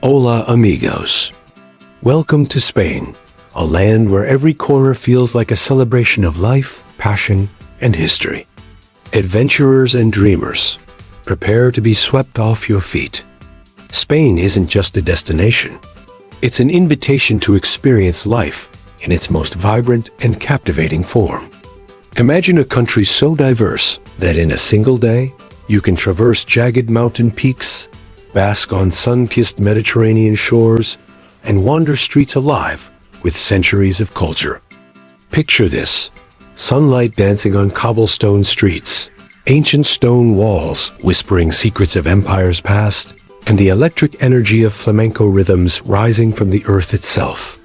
Hola amigos. Welcome to Spain, a land where every corner feels like a celebration of life, passion, and history. Adventurers and dreamers, prepare to be swept off your feet. Spain isn't just a destination. It's an invitation to experience life in its most vibrant and captivating form. Imagine a country so diverse that in a single day, you can traverse jagged mountain peaks, bask on sun-kissed Mediterranean shores, and wander streets alive with centuries of culture. Picture this: sunlight dancing on cobblestone streets, ancient stone walls whispering secrets of empires past, and the electric energy of flamenco rhythms rising from the earth itself.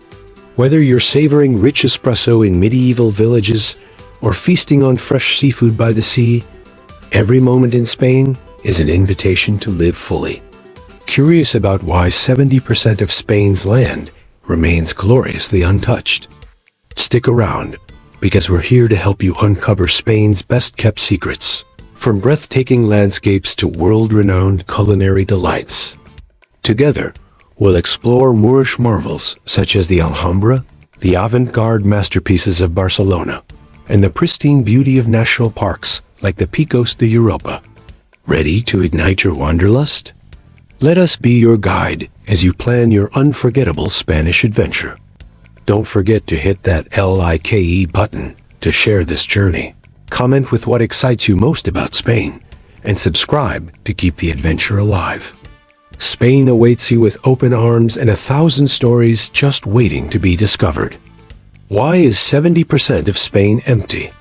Whether you're savoring rich espresso in medieval villages or feasting on fresh seafood by the sea, every moment in Spain is an invitation to live fully. Curious about why 70% of Spain's land remains gloriously untouched? Stick around, because we're here to help you uncover Spain's best-kept secrets, from breathtaking landscapes to world-renowned culinary delights. Together, we'll explore Moorish marvels such as the Alhambra, the avant-garde masterpieces of Barcelona, and the pristine beauty of national parks like the Picos de Europa. Ready to ignite your wanderlust? Let us be your guide as you plan your unforgettable Spanish adventure. Don't forget to hit that like button to share this journey. Comment with what excites you most about Spain, and subscribe to keep the adventure alive. Spain awaits you with open arms and 1,000 stories just waiting to be discovered. Why is 70% of Spain empty?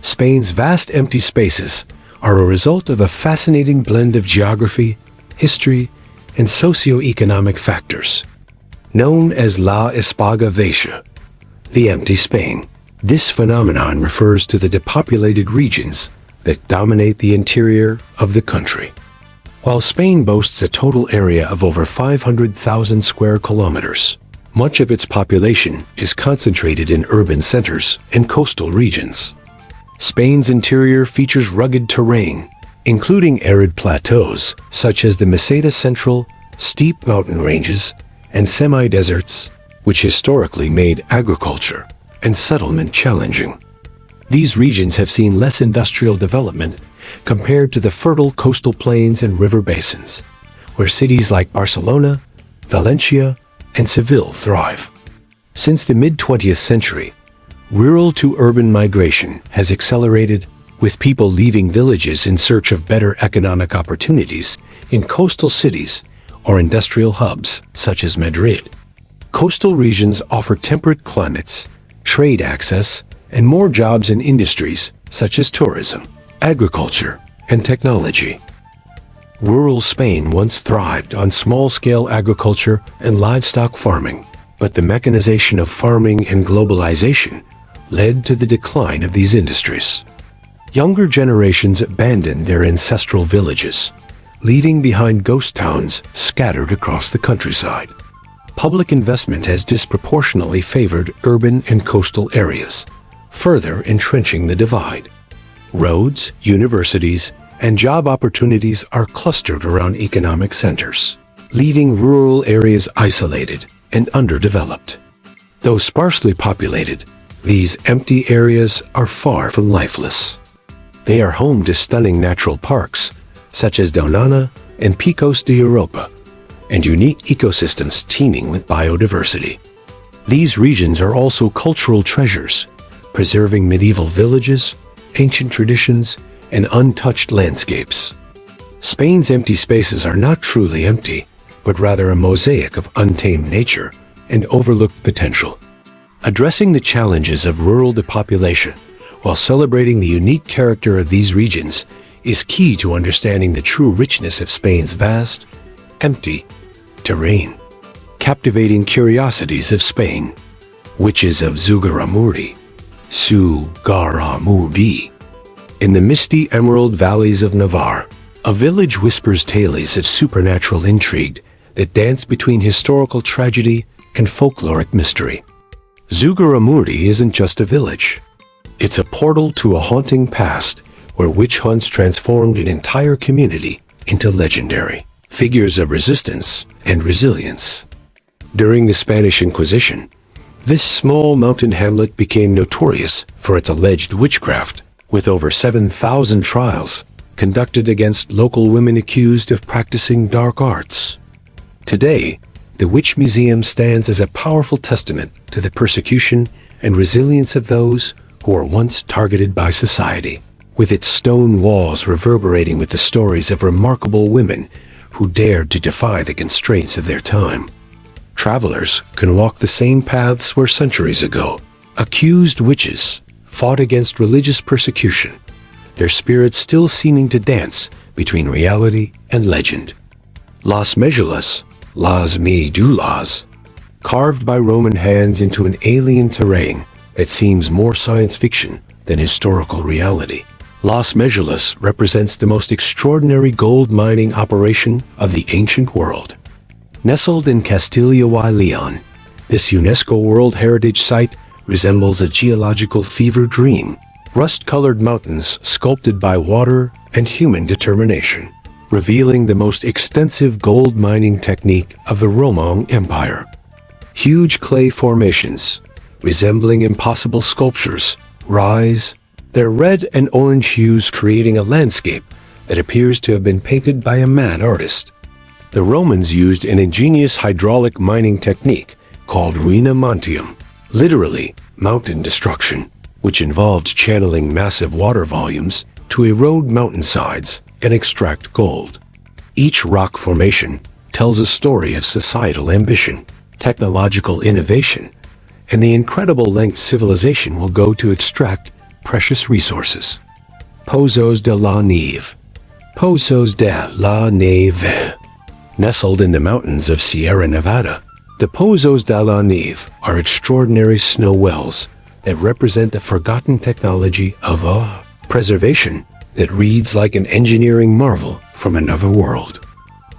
Spain's vast empty spaces are a result of a fascinating blend of geography, history, and socio-economic factors. Known as La Espaga Vacía, the empty Spain, this phenomenon refers to the depopulated regions that dominate the interior of the country. While Spain boasts a total area of over 500,000 square kilometers, much of its population is concentrated in urban centers and coastal regions. Spain's interior features rugged terrain, including arid plateaus such as the Meseta Central, steep mountain ranges, and semi-deserts, which historically made agriculture and settlement challenging. These regions have seen less industrial development compared to the fertile coastal plains and river basins, where cities like Barcelona, Valencia, and Seville thrive. Since the mid-20th century, rural to urban migration has accelerated, with people leaving villages in search of better economic opportunities in coastal cities or industrial hubs such as Madrid. Coastal regions offer temperate climates, trade access, and more jobs in industries such as tourism, agriculture, and technology. Rural Spain once thrived on small-scale agriculture and livestock farming, but the mechanization of farming and globalization led to the decline of these industries. Younger generations abandoned their ancestral villages, leaving behind ghost towns scattered across the countryside. Public investment has disproportionately favored urban and coastal areas, further entrenching the divide. Roads, universities, and job opportunities are clustered around economic centers, leaving rural areas isolated and underdeveloped. Though sparsely populated, these empty areas are far from lifeless. They are home to stunning natural parks, such as Doñana and Picos de Europa, and unique ecosystems teeming with biodiversity. These regions are also cultural treasures, preserving medieval villages, ancient traditions, and untouched landscapes. Spain's empty spaces are not truly empty, but rather a mosaic of untamed nature and overlooked potential. Addressing the challenges of rural depopulation while celebrating the unique character of these regions is key to understanding the true richness of Spain's vast, empty terrain. Captivating Curiosities of Spain. Witches of Zugarramurdi. Zugarramurdi. In the misty emerald valleys of Navarre, a village whispers tales of supernatural intrigue that dance between historical tragedy and folkloric mystery. Zugarramurdi isn't just a village. It's a portal to a haunting past where witch hunts transformed an entire community into legendary. figures of resistance and resilience. During the Spanish Inquisition, this small mountain hamlet became notorious for its alleged witchcraft, with over 7,000 trials conducted against local women accused of practicing dark arts. Today, the Witch Museum stands as a powerful testament to the persecution and resilience of those who were once targeted by society, with its stone walls reverberating with the stories of remarkable women who dared to defy the constraints of their time. Travelers can walk the same paths where centuries ago, accused witches fought against religious persecution, their spirits still seeming to dance between reality and legend. Las Médulas, Las Médulas, carved by Roman hands into an alien terrain that seems more science fiction than historical reality. Las Médulas represents the most extraordinary gold mining operation of the ancient world. Nestled in Castilla y León, this UNESCO World Heritage Site resembles a geological fever dream. Rust-colored mountains sculpted by water and human determination, revealing the most extensive gold mining technique of the Roman Empire. Huge clay formations, resembling impossible sculptures, rise, their red and orange hues creating a landscape that appears to have been painted by a mad artist. The Romans used an ingenious hydraulic mining technique called ruina montium, literally mountain destruction, which involved channeling massive water volumes to erode mountainsides and extract gold. Each rock formation tells a story of societal ambition, technological innovation, and the incredible lengths civilization will go to extract precious resources. Pozos de la Neve. Pozos de la Neve. Nestled in the mountains of Sierra Nevada, the Pozos de la Neve are extraordinary snow wells that represent the forgotten technology of preservation that reads like an engineering marvel from another world.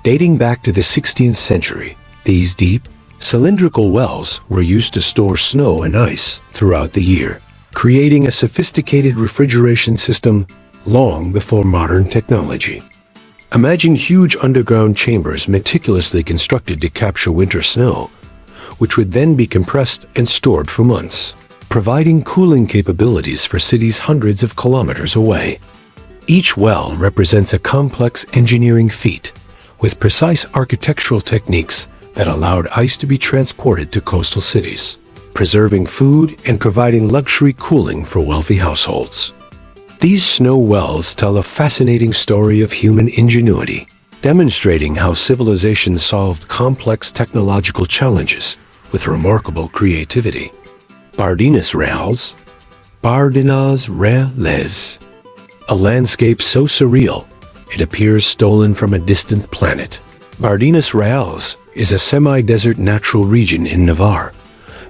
Dating back to the 16th century, these deep, cylindrical wells were used to store snow and ice throughout the year, creating a sophisticated refrigeration system long before modern technology. Imagine huge underground chambers meticulously constructed to capture winter snow, which would then be compressed and stored for months, providing cooling capabilities for cities hundreds of kilometers away. Each well represents a complex engineering feat, with precise architectural techniques that allowed ice to be transported to coastal cities, preserving food and providing luxury cooling for wealthy households. These snow wells tell a fascinating story of human ingenuity, demonstrating how civilization solved complex technological challenges with remarkable creativity. Bardenas Reales. Bardenas Reales. A landscape so surreal, it appears stolen from a distant planet. Bardenas Reales is a semi-desert natural region in Navarre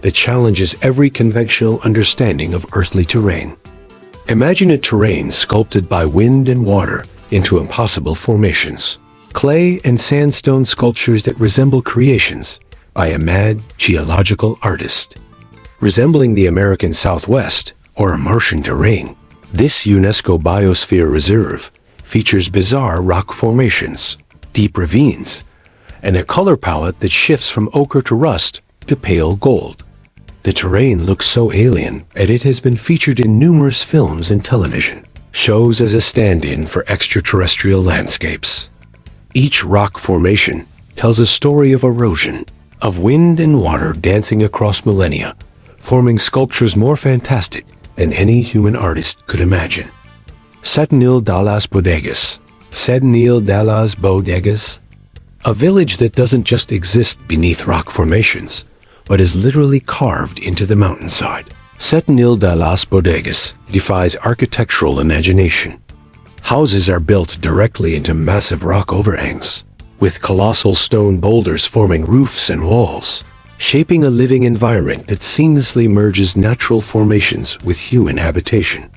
that challenges every conventional understanding of earthly terrain. Imagine a terrain sculpted by wind and water into impossible formations, clay and sandstone sculptures that resemble creations by a mad geological artist. Resembling the American Southwest or a Martian terrain, this UNESCO Biosphere Reserve features bizarre rock formations, deep ravines, and a color palette that shifts from ochre to rust to pale gold. The terrain looks so alien that it has been featured in numerous films and television shows as a stand-in for extraterrestrial landscapes. Each rock formation tells a story of erosion, of wind and water dancing across millennia, forming sculptures more fantastic than any human artist could imagine. Setenil de las Bodegas. Setenil de las Bodegas. A village that doesn't just exist beneath rock formations, but is literally carved into the mountainside. Setenil de las Bodegas defies architectural imagination. Houses are built directly into massive rock overhangs, with colossal stone boulders forming roofs and walls, shaping a living environment that seamlessly merges natural formations with human habitation.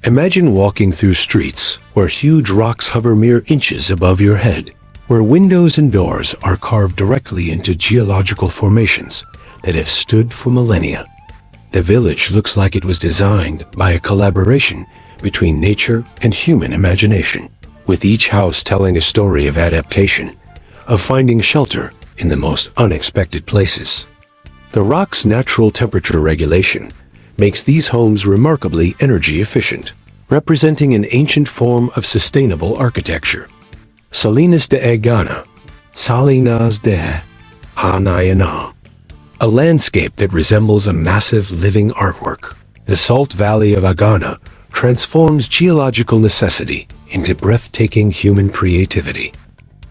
Imagine walking through streets where huge rocks hover mere inches above your head, where windows and doors are carved directly into geological formations that have stood for millennia. The village looks like it was designed by a collaboration between nature and human imagination, with each house telling a story of adaptation, of finding shelter in the most unexpected places. The rock's natural temperature regulation makes these homes remarkably energy efficient, representing an ancient form of sustainable architecture. Salinas de Añana, Salinas de Añana, a landscape that resembles a massive living artwork. The Salt Valley of Añana transforms geological necessity into breathtaking human creativity.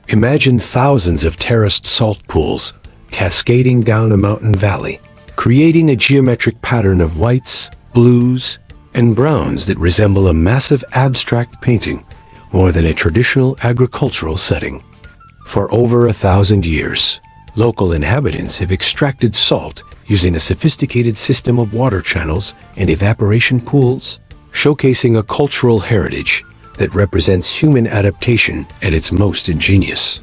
Imagine thousands of terraced salt pools cascading down a mountain valley, creating a geometric pattern of whites, blues, and browns that resemble a massive abstract painting more than a traditional agricultural setting. For over 1,000 years, local inhabitants have extracted salt using a sophisticated system of water channels and evaporation pools, showcasing a cultural heritage that represents human adaptation at its most ingenious.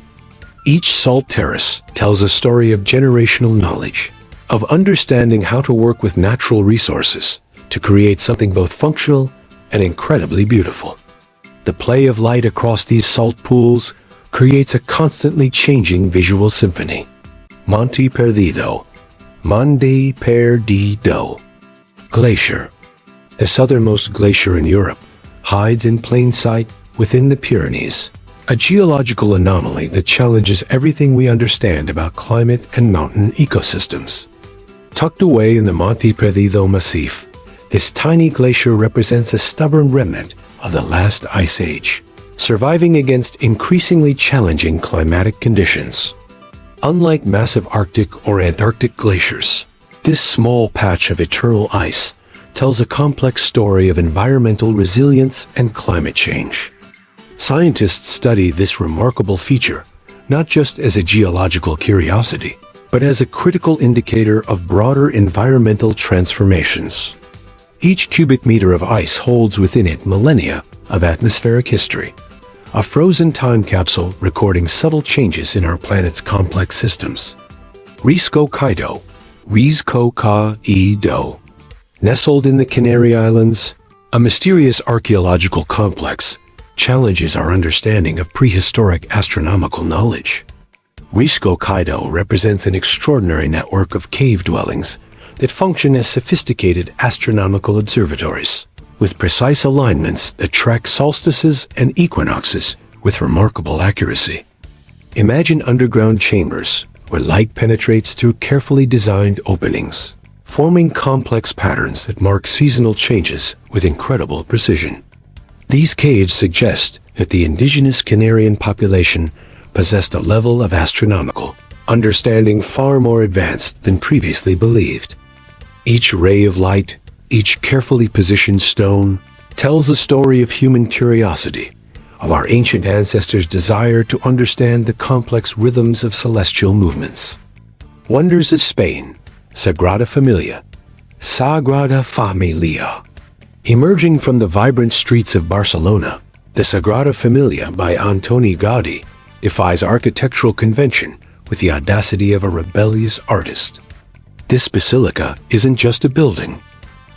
Each salt terrace tells a story of generational knowledge, of understanding how to work with natural resources to create something both functional and incredibly beautiful. The play of light across these salt pools creates a constantly changing visual symphony. Monte Perdido. Monte Perdido. Glacier. The southernmost glacier in Europe hides in plain sight within the Pyrenees, a geological anomaly that challenges everything we understand about climate and mountain ecosystems. Tucked away in the Monte Perdido Massif, this tiny glacier represents a stubborn remnant of the last ice age, surviving against increasingly challenging climatic conditions. Unlike massive Arctic or Antarctic glaciers, this small patch of eternal ice tells a complex story of environmental resilience and climate change. Scientists study this remarkable feature not just as a geological curiosity, but as a critical indicator of broader environmental transformations. Each cubic meter of ice holds within it millennia of atmospheric history, a frozen time capsule recording subtle changes in our planet's complex systems. Risco Caído. Risco Caído. Nestled in the Canary Islands, a mysterious archaeological complex challenges our understanding of prehistoric astronomical knowledge. Risco Caído represents an extraordinary network of cave dwellings that function as sophisticated astronomical observatories, with precise alignments that track solstices and equinoxes with remarkable accuracy. Imagine underground chambers where light penetrates through carefully designed openings, forming complex patterns that mark seasonal changes with incredible precision. These caves suggest that the indigenous Canarian population possessed a level of astronomical understanding far more advanced than previously believed. Each ray of light, each carefully positioned stone, tells a story of human curiosity, of our ancient ancestors' desire to understand the complex rhythms of celestial movements. Wonders of Spain. Sagrada Familia. Sagrada Familia. Emerging from the vibrant streets of Barcelona, the Sagrada Familia by Antoni Gaudí defies architectural convention with the audacity of a rebellious artist. This basilica isn't just a building.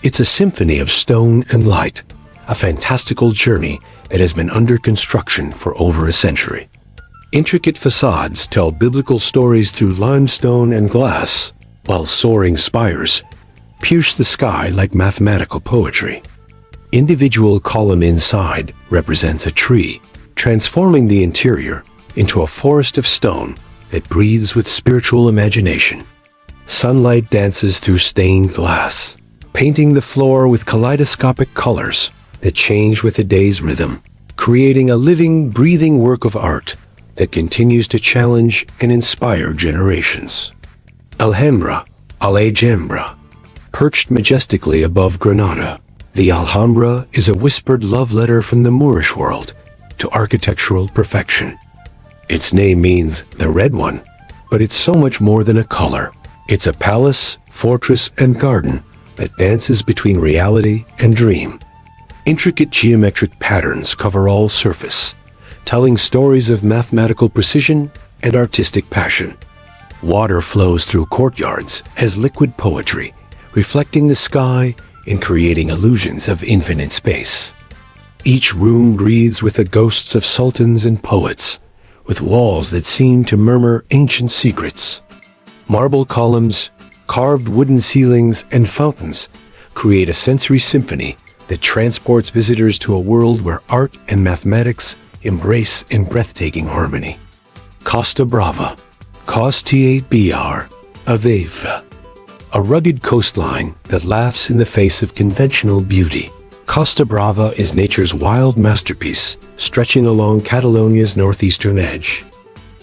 It's a symphony of stone and light, a fantastical journey that has been under construction for over a century. Intricate facades tell biblical stories through limestone and glass, while soaring spires pierce the sky like mathematical poetry. Individual column inside represents a tree, transforming the interior into a forest of stone that breathes with spiritual imagination. Sunlight dances through stained glass, painting the floor with kaleidoscopic colors that change with the day's rhythm, creating a living, breathing work of art that continues to challenge and inspire generations. Alhambra. Perched majestically above Granada, the Alhambra is a whispered love letter from the Moorish world to architectural perfection. Its name means the red one, but it's so much more than a color. It's a palace, fortress, and garden that dances between reality and dream. Intricate geometric patterns cover all surface, telling stories of mathematical precision and artistic passion. Water flows through courtyards as liquid poetry, reflecting the sky and creating illusions of infinite space. Each room breathes with the ghosts of sultans and poets, with walls that seem to murmur ancient secrets. Marble columns, carved wooden ceilings, and fountains create a sensory symphony that transports visitors to a world where art and mathematics embrace in breathtaking harmony. Costa Brava, Costa Brava, a rugged coastline that laughs in the face of conventional beauty. Costa Brava is nature's wild masterpiece, stretching along Catalonia's northeastern edge.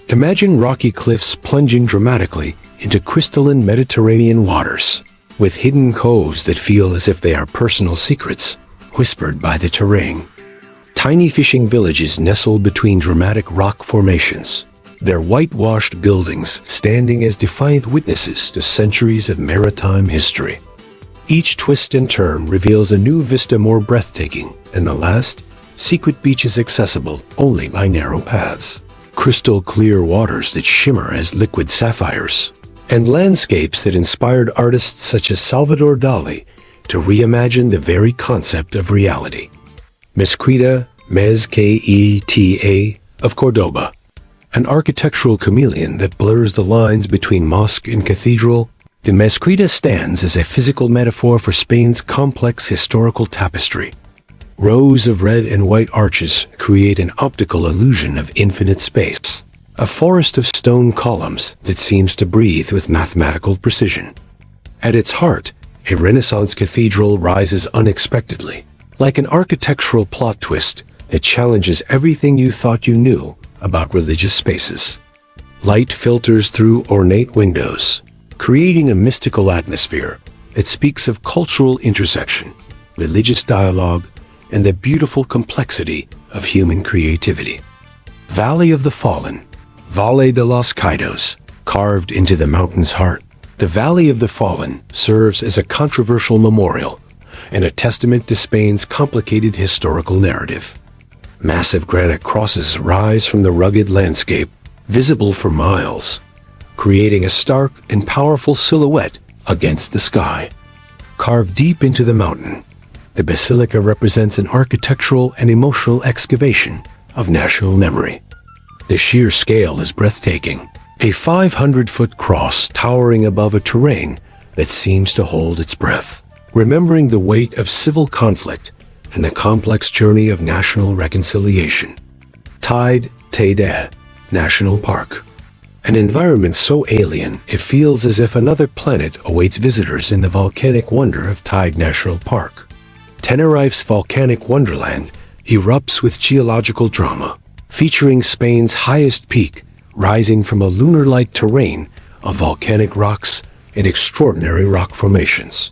Imagine rocky cliffs plunging dramatically into crystalline Mediterranean waters, with hidden coves that feel as if they are personal secrets, whispered by the terrain. Tiny fishing villages nestle between dramatic rock formations, their whitewashed buildings standing as defiant witnesses to centuries of maritime history. Each twist and turn reveals a new vista more breathtaking than the last, secret beaches accessible only by narrow paths, crystal clear waters that shimmer as liquid sapphires, and landscapes that inspired artists such as Salvador Dali to reimagine the very concept of reality. Mezquita of Córdoba, an architectural chameleon that blurs the lines between mosque and cathedral, the Mezquita stands as a physical metaphor for Spain's complex historical tapestry. Rows of red and white arches create an optical illusion of infinite space, a forest of stone columns that seems to breathe with mathematical precision. At its heart, a Renaissance cathedral rises unexpectedly, like an architectural plot twist that challenges everything you thought you knew about religious spaces. Light filters through ornate windows, creating a mystical atmosphere that speaks of cultural intersection, religious dialogue, and the beautiful complexity of human creativity. Valley of the Fallen, Valle de los Caídos, carved into the mountain's heart. The Valley of the Fallen serves as a controversial memorial and a testament to Spain's complicated historical narrative. Massive granite crosses rise from the rugged landscape, visible for miles, creating a stark and powerful silhouette against the sky. Carved deep into the mountain, the basilica represents an architectural and emotional excavation of national memory. The sheer scale is breathtaking, a 500-foot cross towering above a terrain that seems to hold its breath, remembering the weight of civil conflict and the complex journey of national reconciliation. Teide National Park, an environment so alien it feels as if another planet awaits visitors in the volcanic wonder of Teide National Park. Tenerife's volcanic wonderland erupts with geological drama, featuring Spain's highest peak rising from a lunar-like terrain of volcanic rocks and extraordinary rock formations.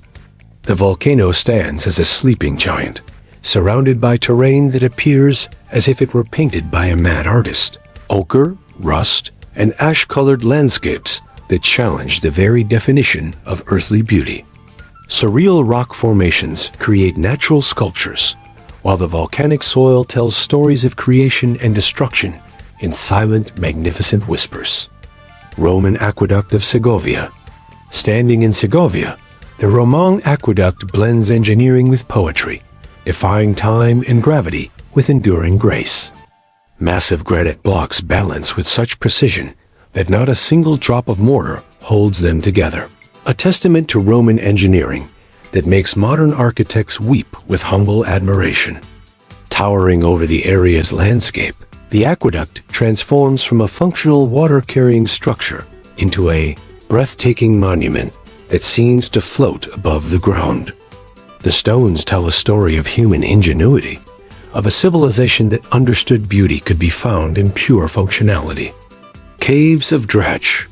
The volcano stands as a sleeping giant, surrounded by terrain that appears as if it were painted by a mad artist. Ochre, rust, and ash-colored landscapes that challenge the very definition of earthly beauty. Surreal rock formations create natural sculptures, while the volcanic soil tells stories of creation and destruction in silent, magnificent whispers. Roman Aqueduct of Segovia. Standing in Segovia, the Roman Aqueduct blends engineering with poetry, defying time and gravity with enduring grace. Massive granite blocks balance with such precision that not a single drop of mortar holds them together, a testament to Roman engineering that makes modern architects weep with humble admiration. Towering over the area's landscape, the aqueduct transforms from a functional water-carrying structure into a breathtaking monument that seems to float above the ground. The stones tell a story of human ingenuity, of a civilization that understood beauty could be found in pure functionality. Caves of Drach.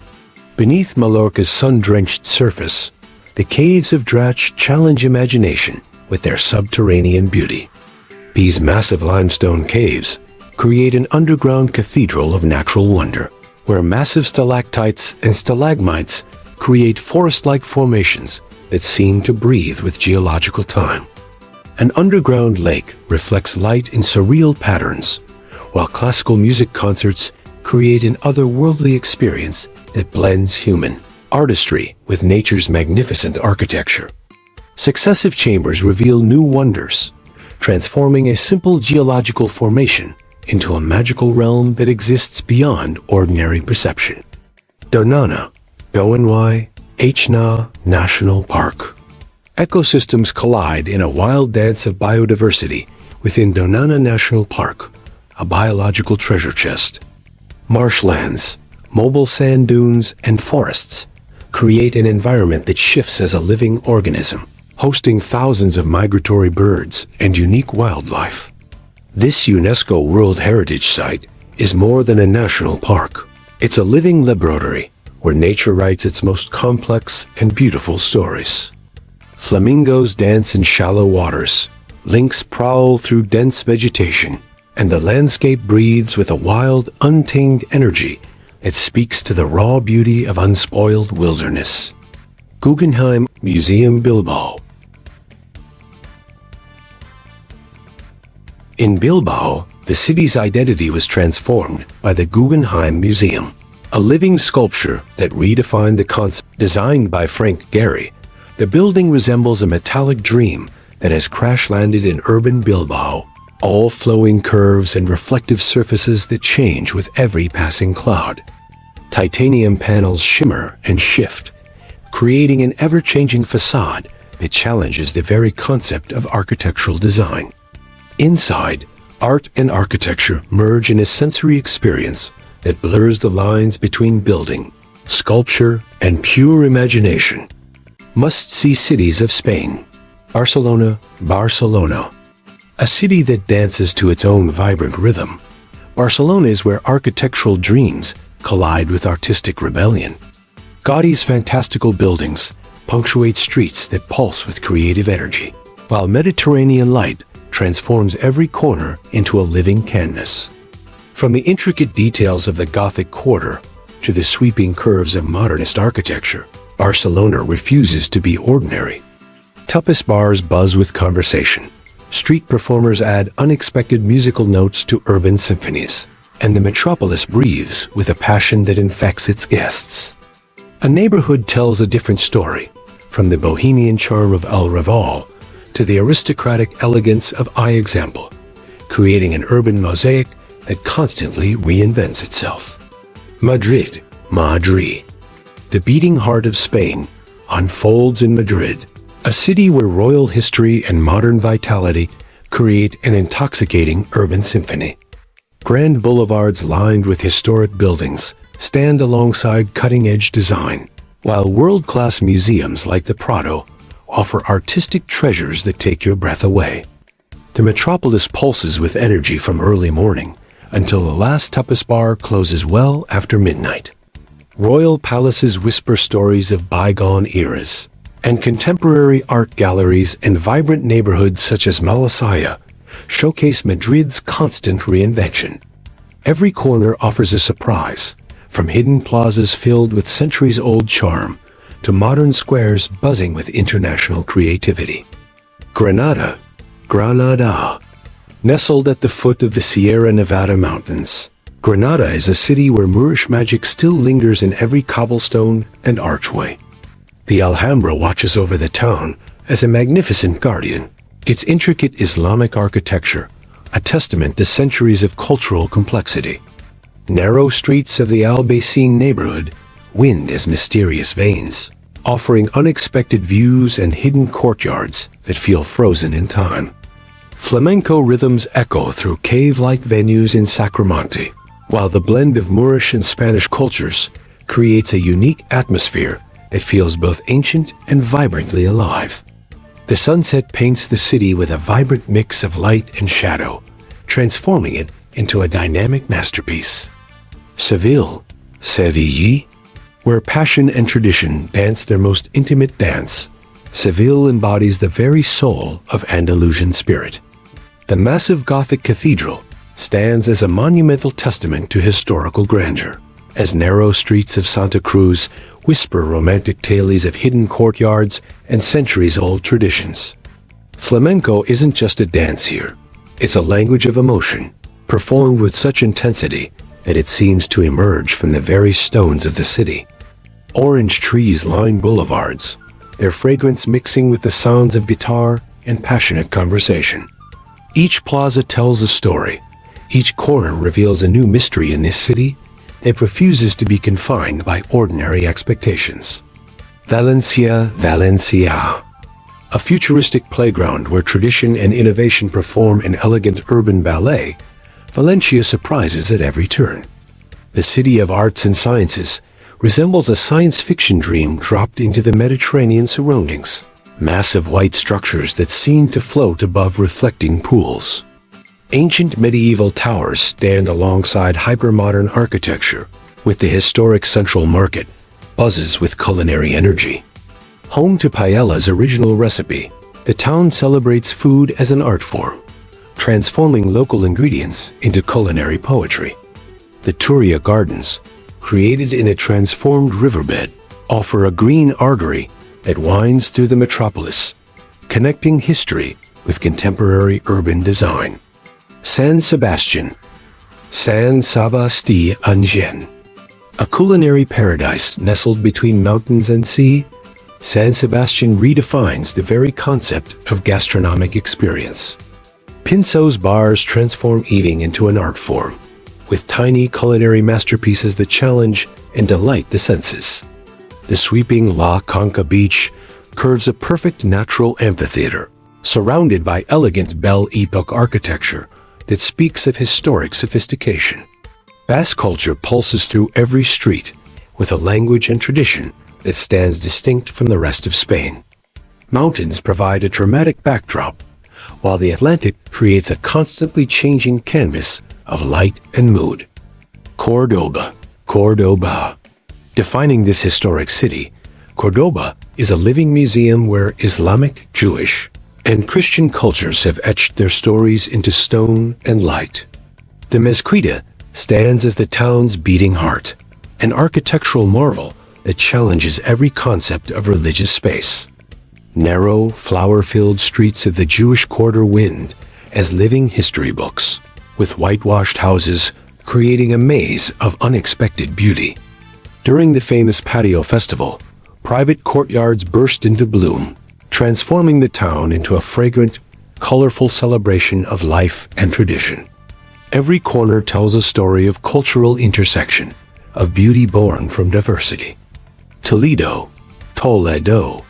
Beneath Mallorca's sun-drenched surface, the caves of Drach challenge imagination with their subterranean beauty. These massive limestone caves create an underground cathedral of natural wonder, where massive stalactites and stalagmites create forest-like formations that seem to breathe with geological time. An underground lake reflects light in surreal patterns, while classical music concerts create an otherworldly experience that blends human artistry with nature's magnificent architecture. Successive chambers reveal new wonders, transforming a simple geological formation into a magical realm that exists beyond ordinary perception. Doñana, Doñana National Park. Ecosystems collide in a wild dance of biodiversity within Doñana National Park, a biological treasure chest. Marshlands, mobile sand dunes, and forests create an environment that shifts as a living organism, hosting thousands of migratory birds and unique wildlife. This UNESCO World Heritage Site is more than a national park. It's a living laboratory where nature writes its most complex and beautiful stories. Flamingos dance in shallow waters, lynx prowl through dense vegetation, and the landscape breathes with a wild, untamed energy that speaks to the raw beauty of unspoiled wilderness. Guggenheim Museum, Bilbao. In Bilbao, the city's identity was transformed by the Guggenheim Museum, a living sculpture that redefined the concept. Designed by Frank Gehry, the building resembles a metallic dream that has crash-landed in urban Bilbao, all flowing curves and reflective surfaces that change with every passing cloud. Titanium panels shimmer and shift, creating an ever-changing facade that challenges the very concept of architectural design. Inside, art and architecture merge in a sensory experience that blurs the lines between building, sculpture, and pure imagination. Must-see cities of Spain. Barcelona. A city that dances to its own vibrant rhythm. Barcelona is where architectural dreams collide with artistic rebellion. Gaudi's fantastical buildings punctuate streets that pulse with creative energy, while Mediterranean light transforms every corner into a living canvas. From the intricate details of the Gothic Quarter to the sweeping curves of modernist architecture, Barcelona refuses to be ordinary. Tapas bars buzz with conversation. Street performers add unexpected musical notes to urban symphonies, and the metropolis breathes with a passion that infects its guests. A neighborhood tells a different story, from the bohemian charm of El Raval to the aristocratic elegance of I-Example, creating an urban mosaic that constantly reinvents itself. Madrid. The beating heart of Spain unfolds in Madrid, a city where royal history and modern vitality create an intoxicating urban symphony. Grand boulevards lined with historic buildings stand alongside cutting-edge design, while world-class museums like the Prado offer artistic treasures that take your breath away. The metropolis pulses with energy from early morning until the last tapas bar closes well after midnight. Royal palaces whisper stories of bygone eras, and contemporary art galleries and vibrant neighborhoods such as Malacaya showcase Madrid's constant reinvention. Every corner offers a surprise, from hidden plazas filled with centuries-old charm to modern squares buzzing with international creativity. Granada. Nestled at the foot of the Sierra Nevada mountains, Granada is a city where Moorish magic still lingers in every cobblestone and archway. The Alhambra watches over the town as a magnificent guardian, its intricate Islamic architecture a testament to centuries of cultural complexity. Narrow streets of the Albaycin neighborhood wind as mysterious veins, offering unexpected views and hidden courtyards that feel frozen in time. Flamenco rhythms echo through cave-like venues in Sacramonte, while the blend of Moorish and Spanish cultures creates a unique atmosphere that feels both ancient and vibrantly alive. The sunset paints the city with a vibrant mix of light and shadow, transforming it into a dynamic masterpiece. Seville, where passion and tradition dance their most intimate dance, Seville embodies the very soul of Andalusian spirit. The massive Gothic cathedral stands as a monumental testament to historical grandeur, as narrow streets of Santa Cruz whisper romantic tales of hidden courtyards and centuries-old traditions. Flamenco isn't just a dance here, it's a language of emotion, performed with such intensity that it seems to emerge from the very stones of the city. Orange trees line boulevards, their fragrance mixing with the sounds of guitar and passionate conversation. Each plaza tells a story, Each corner reveals a new mystery in this city that refuses to be confined by ordinary expectations. Valencia, Valencia. A futuristic playground where tradition and innovation perform an elegant urban ballet, Valencia surprises at every turn. The city of arts and sciences resembles a science fiction dream dropped into the Mediterranean surroundings. Massive white structures that seem to float above reflecting pools. Ancient medieval towers stand alongside hypermodern architecture, with the historic central market buzzes with culinary energy. Home to paella's original recipe, the town celebrates food as an art form, transforming local ingredients into culinary poetry. The Turia Gardens, created in a transformed riverbed, offer a green artery that winds through the metropolis, connecting history with contemporary urban design. San Sebastián, San Sebastián. A culinary paradise nestled between mountains and sea, San Sebastián redefines the very concept of gastronomic experience. Pinso's bars transform eating into an art form, with tiny culinary masterpieces that challenge and delight the senses. The sweeping La Conca beach curves a perfect natural amphitheater, surrounded by elegant Belle Epoque architecture that speaks of historic sophistication. Basque culture pulses through every street, with a language and tradition that stands distinct from the rest of Spain. Mountains provide a dramatic backdrop, while the Atlantic creates a constantly changing canvas of light and mood. Córdoba, Córdoba. Defining this historic city, Córdoba is a living museum where Islamic, Jewish, and Christian cultures have etched their stories into stone and light. The Mezquita stands as the town's beating heart, an architectural marvel that challenges every concept of religious space. Narrow, flower-filled streets of the Jewish Quarter wind as living history books, with whitewashed houses creating a maze of unexpected beauty. During the famous Patio Festival, private courtyards burst into bloom, transforming the town into a fragrant, colorful celebration of life and tradition. Every corner tells a story of cultural intersection, of beauty born from diversity. Toledo, Toledo.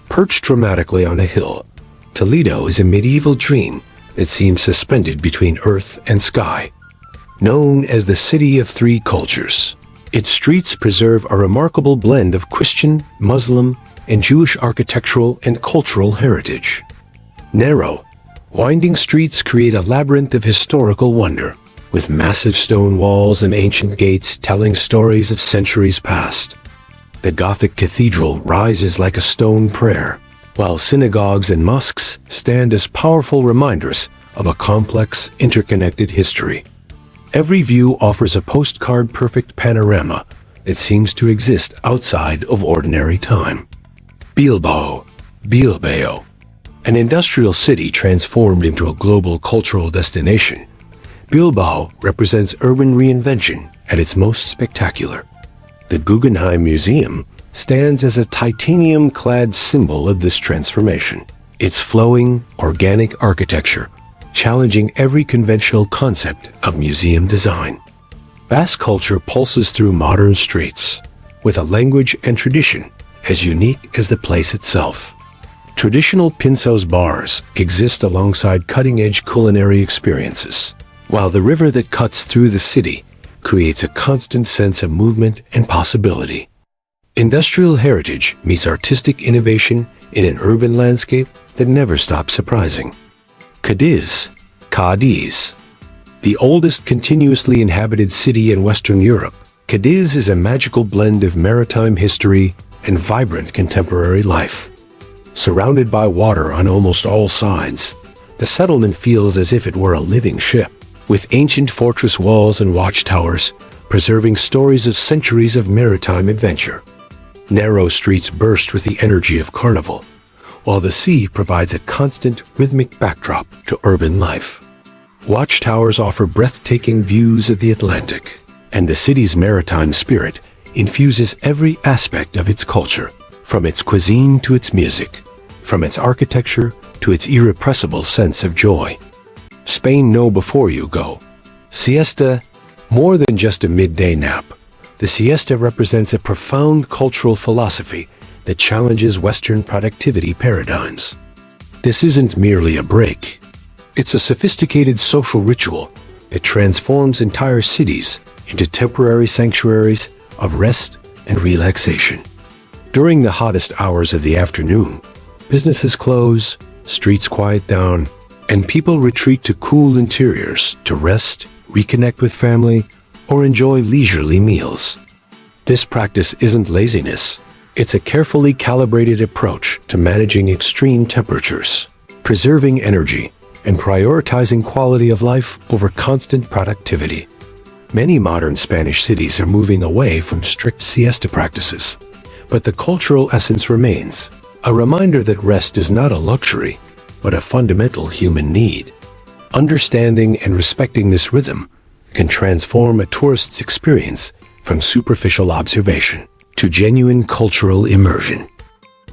Perched dramatically on a hill, Toledo is a medieval dream that seems suspended between earth and sky. Known as the City of Three Cultures, its streets preserve a remarkable blend of Christian, Muslim, and Jewish architectural and cultural heritage. Narrow, winding streets create a labyrinth of historical wonder, with massive stone walls and ancient gates telling stories of centuries past. The Gothic cathedral rises like a stone prayer, while synagogues and mosques stand as powerful reminders of a complex, interconnected history. Every view offers a postcard-perfect panorama that seems to exist outside of ordinary time. Bilbao, Bilbao. An industrial city transformed into a global cultural destination, Bilbao represents urban reinvention at its most spectacular. The Guggenheim Museum stands as a titanium-clad symbol of this transformation, its flowing, organic architecture challenging every conventional concept of museum design. Basque culture pulses through modern streets, with a language and tradition as unique as the place itself. Traditional Pinso's bars exist alongside cutting-edge culinary experiences, while the river that cuts through the city creates a constant sense of movement and possibility. Industrial heritage meets artistic innovation in an urban landscape that never stops surprising. Cadiz, Cadiz. The oldest continuously inhabited city in Western Europe, Cadiz is a magical blend of maritime history and vibrant contemporary life. Surrounded by water on almost all sides, the settlement feels as if it were a living ship, with ancient fortress walls and watchtowers preserving stories of centuries of maritime adventure. Narrow streets burst with the energy of carnival, while the sea provides a constant rhythmic backdrop to urban life. Watchtowers offer breathtaking views of the Atlantic, and the city's maritime spirit infuses every aspect of its culture, from its cuisine to its music, from its architecture to its irrepressible sense of joy. Spain, know before you go. Siesta, more than just a midday nap. The siesta represents a profound cultural philosophy that challenges Western productivity paradigms. This isn't merely a break. It's a sophisticated social ritual that transforms entire cities into temporary sanctuaries of rest and relaxation. During the hottest hours of the afternoon, businesses close, streets quiet down, and people retreat to cool interiors to rest, reconnect with family, or enjoy leisurely meals. This practice isn't laziness. It's a carefully calibrated approach to managing extreme temperatures, preserving energy, and prioritizing quality of life over constant productivity. Many modern Spanish cities are moving away from strict siesta practices, but the cultural essence remains, a reminder that rest is not a luxury, but a fundamental human need. Understanding and respecting this rhythm can transform a tourist's experience from superficial observation to genuine cultural immersion.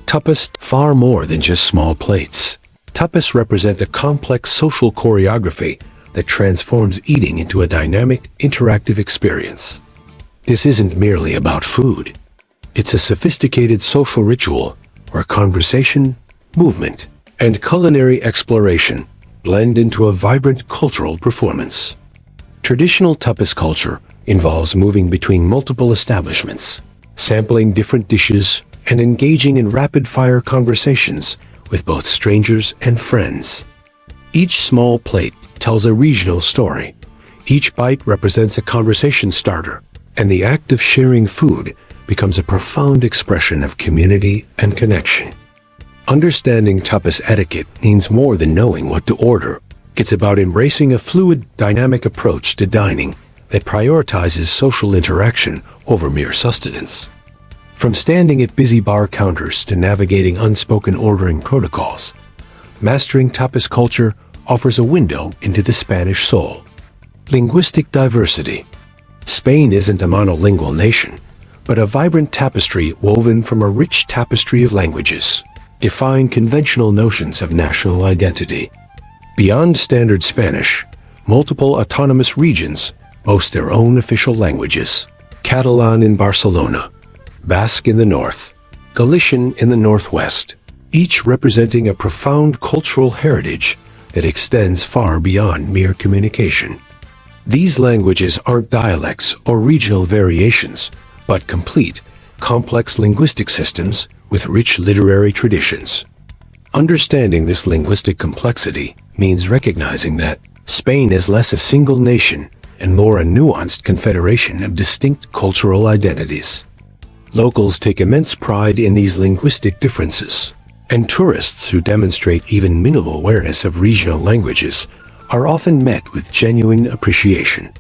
Tapas, far more than just small plates. Tapas represent a complex social choreography that transforms eating into a dynamic, interactive experience. This isn't merely about food. It's a sophisticated social ritual where conversation, movement, and culinary exploration blend into a vibrant cultural performance. Traditional tapas culture involves moving between multiple establishments, sampling different dishes, and engaging in rapid-fire conversations with both strangers and friends. Each small plate tells a regional story. Each bite represents a conversation starter, and the act of sharing food becomes a profound expression of community and connection. Understanding tapas etiquette means more than knowing what to order. It's about embracing a fluid, dynamic approach to dining that prioritizes social interaction over mere sustenance. From standing at busy bar counters to navigating unspoken ordering protocols, mastering tapas culture offers a window into the Spanish soul. Linguistic diversity. Spain isn't a monolingual nation, but a vibrant tapestry woven from a rich tapestry of languages, defying conventional notions of national identity. Beyond standard Spanish, multiple autonomous regions boast their own official languages: Catalan in Barcelona, Basque in the north, Galician in the northwest, each representing a profound cultural heritage that extends far beyond mere communication. These languages aren't dialects or regional variations, but complete, complex linguistic systems with rich literary traditions. Understanding this linguistic complexity means recognizing that Spain is less a single nation and more a nuanced confederation of distinct cultural identities. Locals take immense pride in these linguistic differences, and tourists who demonstrate even minimal awareness of regional languages are often met with genuine appreciation.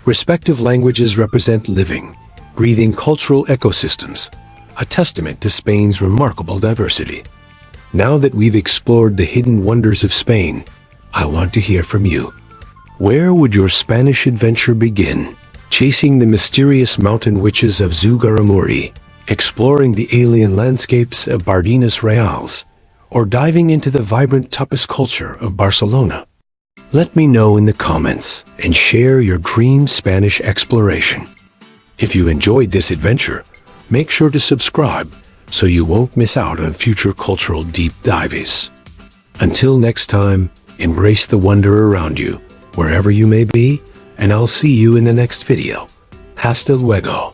Respective languages represent living, breathing cultural ecosystems, a testament to Spain's remarkable diversity. Now that we've explored the hidden wonders of Spain, I want to hear from you. Where would your Spanish adventure begin? Chasing the mysterious mountain witches of Zugarramurdi, exploring the alien landscapes of Bardenas Reales, or diving into the vibrant tapas culture of Barcelona? Let me know in the comments and share your dream Spanish exploration. If you enjoyed this adventure, make sure to subscribe so you won't miss out on future cultural deep dives. Until next time, embrace the wonder around you, wherever you may be, and I'll see you in the next video. Hasta luego.